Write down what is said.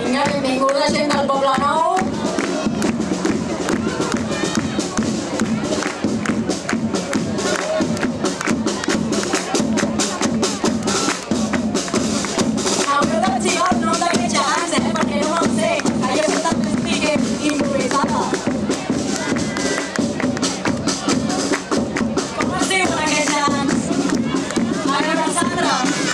Vinga, benvinguda gent del Poble Nou. Haureu d'arxivar el nom d'aquests gegants, perquè no me'l sé. Ahir he fet el speaker improvisada. Com es diuen aquests gegants? A veure, Sandra.